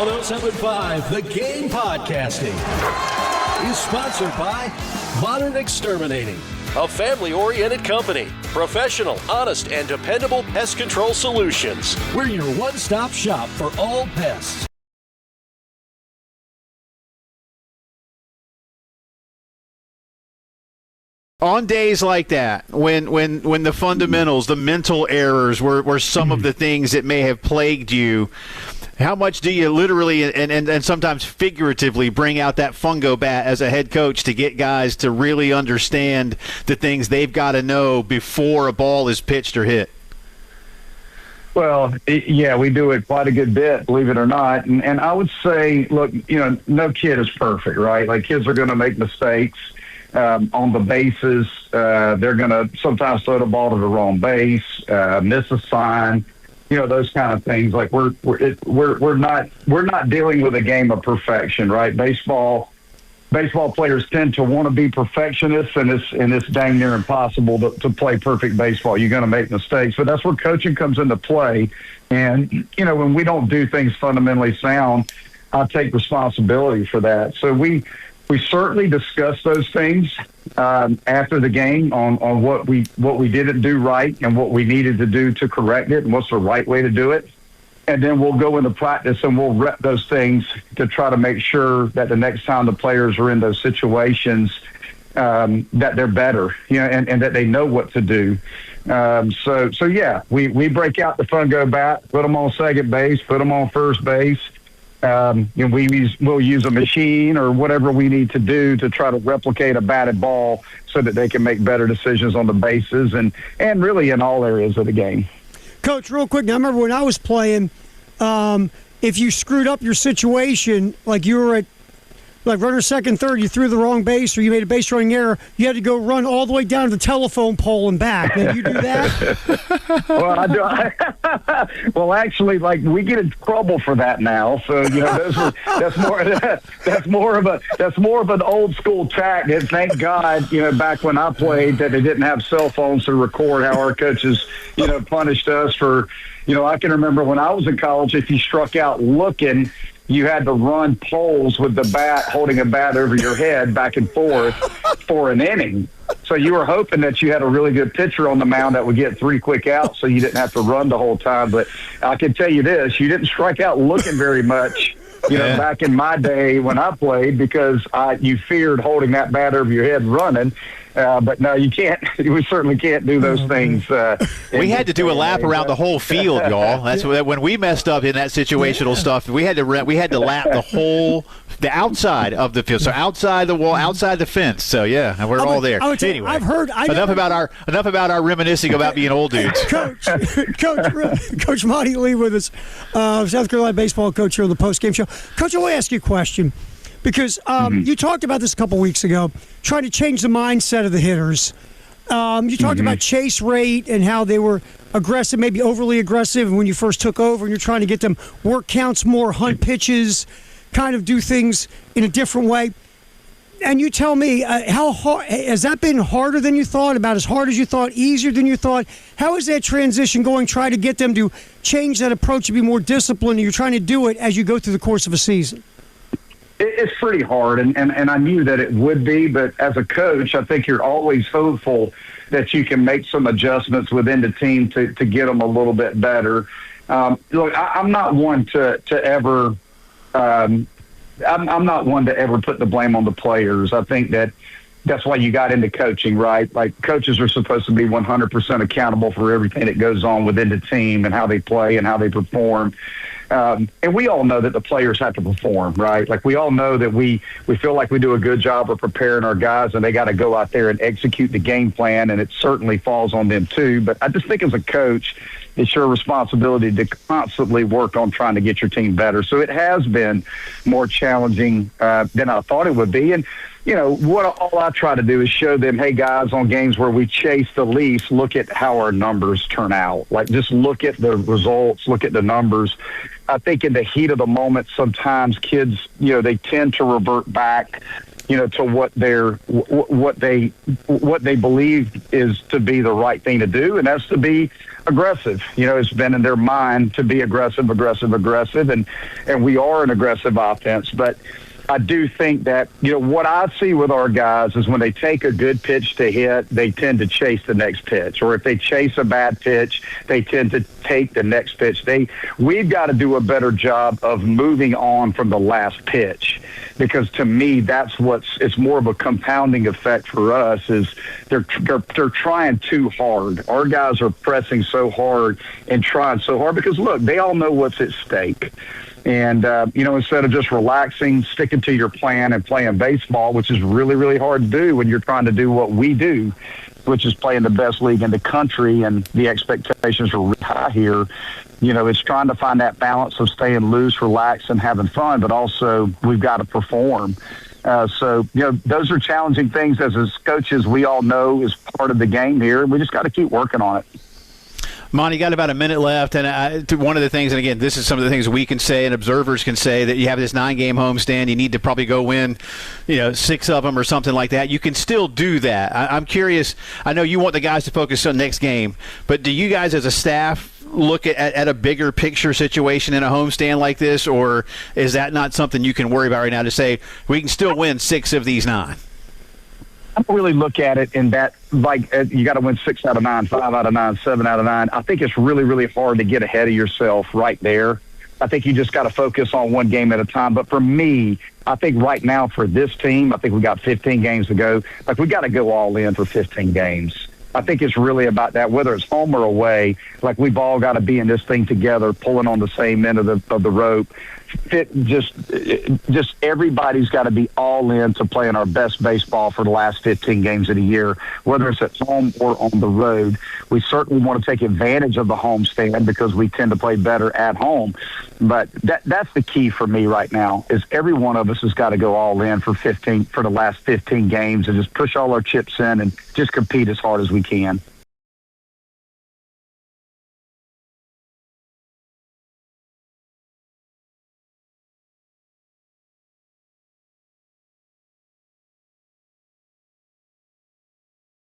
107.5 The Game Podcasting is sponsored by Modern Exterminating, a family-oriented company. Professional, honest, and dependable pest control solutions. We're your one-stop shop for all pests. On days like that, when the fundamentals, the mental errors were some of the things that may have plagued you, how much do you literally and sometimes figuratively bring out that fungo bat as a head coach to get guys to really understand the things they've got to know before a ball is pitched or hit? Well, yeah, we do it quite a good bit, believe it or not. And I would say, look, no kid is perfect, right? Like, kids are going to make mistakes. On the bases, they're going to sometimes throw the ball to the wrong base, miss a sign, those kind of things. Like we're not dealing with a game of perfection, right? Baseball players tend to want to be perfectionists, and it's dang near impossible to play perfect baseball. You're going to make mistakes, but that's where coaching comes into play. And when we don't do things fundamentally sound, I take responsibility for that. So we certainly discuss those things after the game on what we didn't do right and what we needed to do to correct it and what's the right way to do it. And then we'll go into practice and we'll rep those things to try to make sure that the next time the players are in those situations that they're better, and that they know what to do. So yeah, we break out the fungo bat, put them on second base, put them on first base. We'll use a machine or whatever we need to do to try to replicate a batted ball so that they can make better decisions on the bases and really in all areas of the game. Coach, real quick, now I remember when I was playing, if you screwed up your situation, like you were at runner second, third, you threw the wrong base or you made a base running error, you had to go run all the way down to the telephone pole and back. Did you do that? Well, I do. Well, actually, we get in trouble for that now. So that's more of an old school tactic. Thank God, back when I played, that they didn't have cell phones to record how our coaches, punished us for. I can remember when I was in college, if you struck out looking, you had to run poles with the bat, holding a bat over your head back and forth for an inning. So you were hoping that you had a really good pitcher on the mound that would get 3 quick outs so you didn't have to run the whole time. But I can tell you this, you didn't strike out looking very much, back in my day when I played, because you feared holding that bat over your head running. But no, you can't. We certainly can't do those things. We had to do a lap around the whole field, y'all. That's when we messed up in that situational stuff. We had to lap the outside of the field, so outside the wall, outside the fence. So yeah, we're all there. Anyway, enough about our reminiscing about being old dudes. Coach Monte Lee with us, South Carolina baseball coach here on the Postgame Show. Coach, I want to ask you a question. Because you talked about this a couple weeks ago, trying to change the mindset of the hitters. You talked about chase rate and how they were aggressive, maybe overly aggressive when you first took over, and you're trying to get them work counts more, hunt pitches, kind of do things in a different way. And you tell me, how hard has that been? Harder than you thought? About as hard as you thought? Easier than you thought? How is that transition going? Try to get them to change that approach to be more disciplined, and you're trying to do it as you go through the course of a season. It's pretty hard, and I knew that it would be, but as a coach, I think you're always hopeful that you can make some adjustments within the team to get them a little bit better. Look, I'm not one to ever I'm not one to ever put the blame on the players. I think that's why you got into coaching, right? Like, coaches are supposed to be 100% accountable for everything that goes on within the team and how they play and how they perform. And we all know that the players have to perform, right? Like, we all know that we feel like we do a good job of preparing our guys, and they got to go out there and execute the game plan, and it certainly falls on them too. But I just think as a coach, it's your responsibility to constantly work on trying to get your team better. So it has been more challenging than I thought it would be. And all I try to do is show them, hey, guys, on games where we chase the least, look at how our numbers turn out. Like, just look at the results, look at the numbers. I think in the heat of the moment, sometimes kids, they tend to revert back, to what they believe is to be the right thing to do, and that's to be aggressive. It's been in their mind to be aggressive, and we are an aggressive offense. But I do think that, what I see with our guys is when they take a good pitch to hit, they tend to chase the next pitch. Or if they chase a bad pitch, they tend to take the next pitch. We've got to do a better job of moving on from the last pitch, because to me, it's more of a compounding effect for us. Is they're trying too hard. Our guys are pressing so hard and trying so hard because, look, they all know what's at stake. And, instead of just relaxing, sticking to your plan and playing baseball, which is really, really hard to do when you're trying to do what we do, which is playing the best league in the country, and the expectations are really high here. It's trying to find that balance of staying loose, relaxed, and having fun, but also we've got to perform. So those are challenging things as coaches we all know is part of the game here, and we just got to keep working on it. Monte, you got about a minute left, and one of the things, and again, this is some of the things we can say and observers can say, that you have this 9-game homestand, you need to probably go win, 6 of them or something like that. You can still do that. I'm curious. I know you want the guys to focus on next game, but do you guys as a staff look at a bigger picture situation in a homestand like this, or is that not something you can worry about right now to say we can still win 6 of these 9? I don't really look at it in that, you got to win 6 out of 9, 5 out of 9, 7 out of 9. I think it's really, really hard to get ahead of yourself right there. I think you just got to focus on one game at a time. But for me, I think right now for this team, I think we got 15 games to go. We got to go all in for 15 games. I think it's really about that, whether it's home or away. We've all got to be in this thing together, pulling on the same end of the rope. Just everybody's got to be all in to playing our best baseball for the last 15 games of the year, whether it's at home or on the road. We certainly want to take advantage of the home stand because we tend to play better at home. But that's the key for me right now, is every one of us has got to go all in for the last 15 games and just push all our chips in and just compete as hard as we can.